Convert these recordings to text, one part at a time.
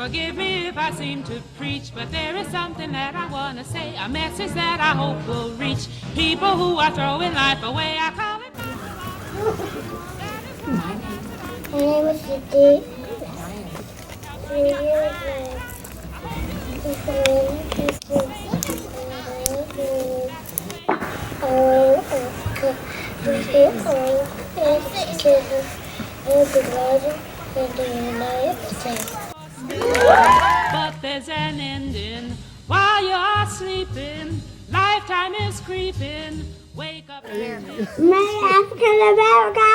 Forgive me if I seem to preach, but there is something that I want to say, a message that I hope will reach people who are throwing life away. I call it My name is Siti. 3 years in the United States. but there's an ending while you're sleeping. Lifetime is creeping. Wake up. Many African America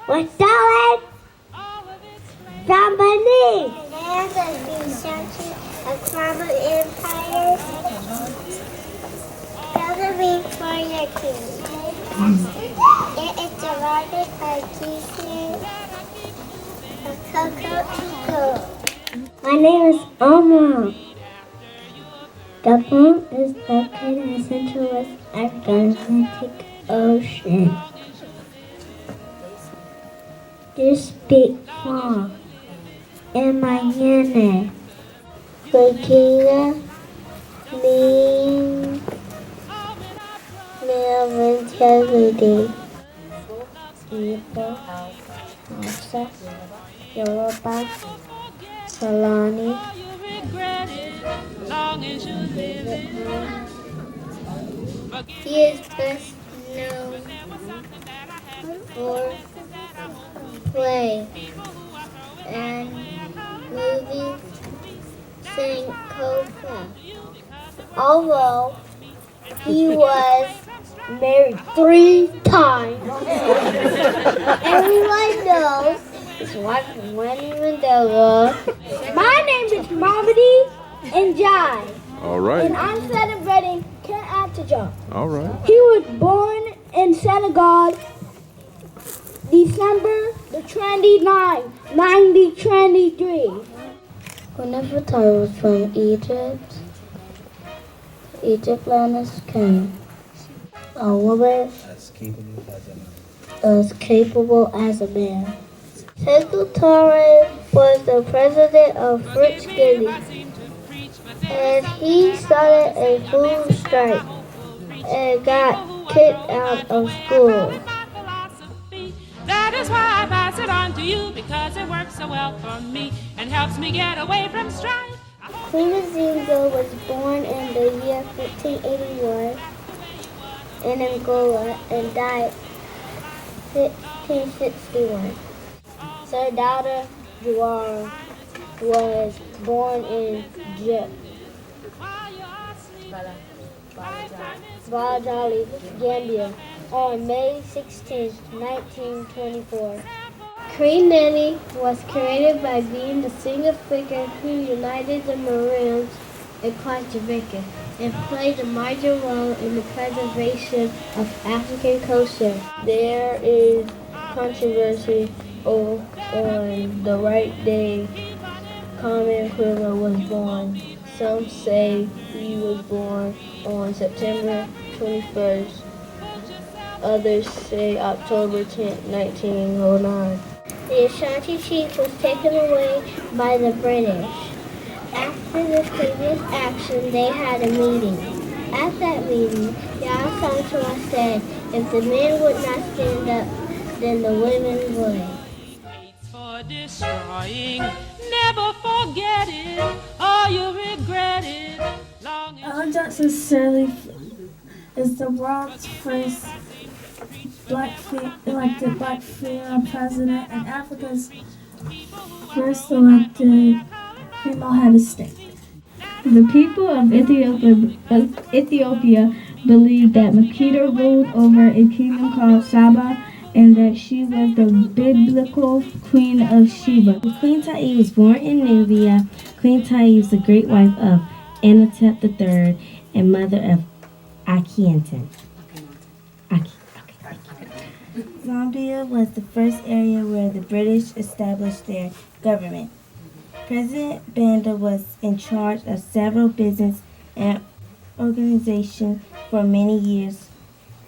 was stolen from beneath. Lands of destruction of tribal empires. Gathering for your king. It is divided by pieces of cocoa. My name is Omar. Gabon is located in Central West Africa, Atlantic Ocean. This big farm in Miami. Burkina means mentality. Igbo, Hausa, Yoruba, Fulani. He is best known for play and movies Sankofa. Although he was married 3 times, everyone knows his wife is Wendy Mandela. My name is Mamadi Njai. All right. And I'm celebrating Ken Ataja. All right. He was born in Senegal, December the 29th, 1923. Nefertari was from Egypt. Egypt land is Canaan. A woman as capable as a man. Sekou Touré was the president of French Guinea, and he started a food strike and got kicked out of school. That is why I pass it on to you, because it works so well for me and helps me get away from strife. Queen Zinga was born in the year 1581 in Angola and died 1561. Sir Dawda Jawara was born in Bajali, Gambia on May 16, 1924. Queen Nanny was created by being the single figure who united the Maroons across Jamaica and played a major role in the preservation of African culture. There is controversy on the right day Kwame Nkrumah was born. Some say he was born on September 21st. Others say October 10, 1909. The Ashanti chief was taken away by the British. After the previous action, they had a meeting. At that meeting, Sya Sustainer said if the men would not stand up, then the women would. For destroying, never forget it, or you regret it. Ellen Johnson Sirleaf is the world's first elected black female president and Africa's first elected female head of state. The people of Ethiopia believed that Makeda ruled over a kingdom called Saba and that she was the biblical queen of Sheba. Queen Tai was born in Nubia. Queen Tai was the great wife of Amenhotep III and mother of Akhenaten. Zambia was the first area where the British established their government. President Banda was in charge of several business and organizations for many years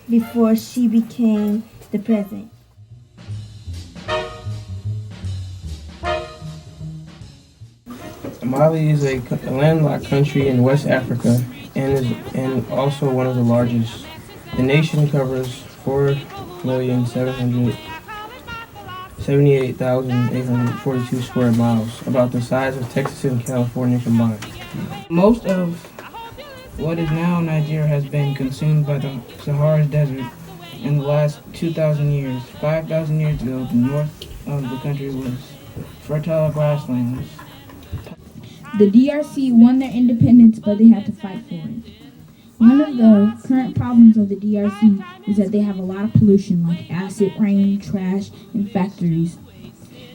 before she became the president. Mali is a landlocked country in West Africa and also one of the largest. The nation covers 4,778,842 square miles, about the size of Texas and California combined. Most of what is now Nigeria has been consumed by the Sahara Desert in the last 2,000 years. 5,000 years ago, the north of the country was fertile grasslands. The DRC won their independence, but they had to fight for it. One of the current problems of the DRC is that they have a lot of pollution, like acid rain, trash, and factories.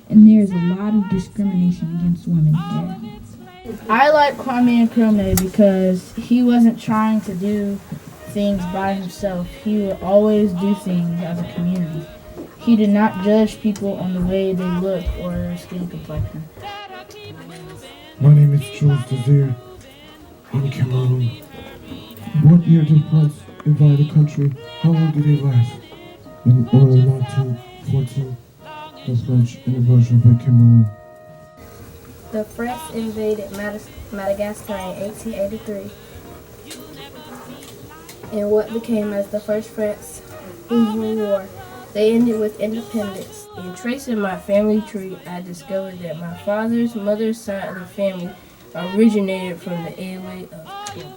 And there's a lot of discrimination against women there. I like Kwame Nkrumah because he wasn't trying to do things by himself. He would always do things as a community. He did not judge people on the way they look or their skin complexion. My name is Jules Desir. I'm Cameroon. What year did France invade the country? How long did it last? In early 1914, the French invasion of Cameroon. The French invaded Madagascar in 1883 in what became as the first France-Indian War. They ended with independence. In tracing my family tree, I discovered that my father's mother's side of the family originated from the area of Togo.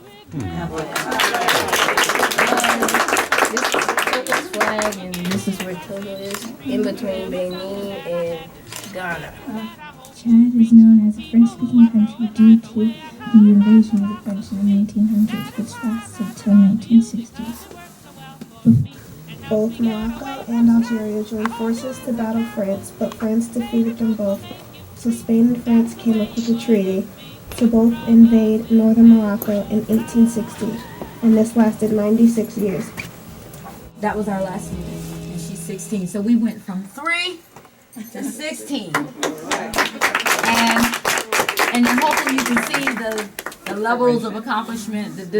This is Togo's flag, and this is where Togo is, in between Benin and Ghana. Chad is known as a French-speaking country due to the invasion of the French in the 1800s, which lasted until 1960s. Both Morocco and Algeria joined forces to battle France, but France defeated them both. So Spain and France came up with a treaty to both invade northern Morocco in 1860, and this lasted 96 years. That was our last student, and she's 16. So we went from 3 to 16. And I'm hoping you can see the levels of accomplishment that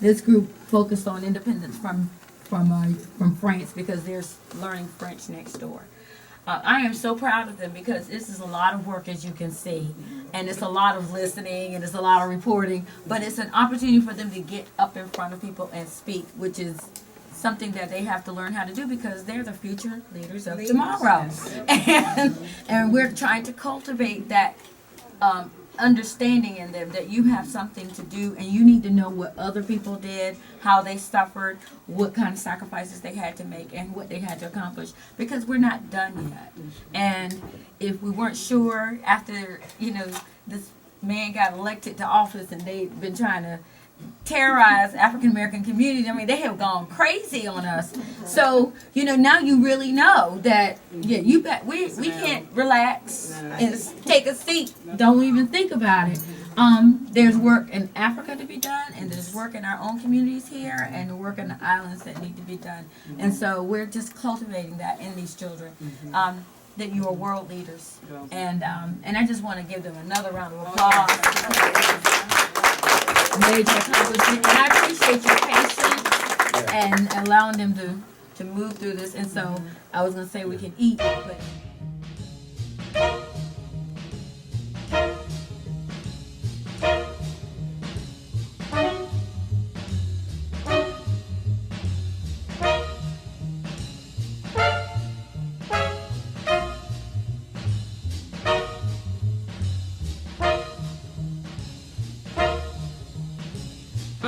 this group focused on independence from France, because they're learning French next door. I am so proud of them because this is a lot of work, as you can see, and it's a lot of listening and it's a lot of reporting, but it's an opportunity for them to get up in front of people and speak, which is something that they have to learn how to do because they're the future leaders of tomorrow. And we're trying to cultivate that understanding in them that you have something to do and you need to know what other people did, how they suffered, what kind of sacrifices they had to make, and what they had to accomplish, because we're not done yet. And if we weren't sure after, this man got elected to office and they've been trying to terrorize African American community, I mean, they have gone crazy on us. So, now you really know that, you bet we can't relax and take a seat. Don't even think about it. There's work in Africa to be done, and there's work in our own communities here, and work in the islands that need to be done. And so we're just cultivating that in these children. That you are world leaders. And I just want to give them another round of applause. Major accomplishment, and I appreciate your patience and allowing them to move through this. And so I was going to say we can eat, but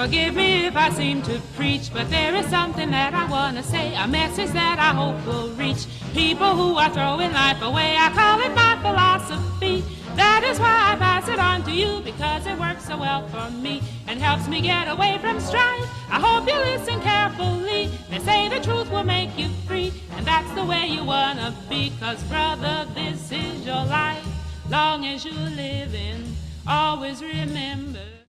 Forgive me if I seem to preach, but there is something that I want to say, a message that I hope will reach people who are throwing life away. I call it my philosophy. That is why I pass it on to you, because it works so well for me and helps me get away from strife. I hope you listen carefully. They say the truth will make you free, and that's the way you want to be, 'cause brother, this is your life. Long as you're living, always remember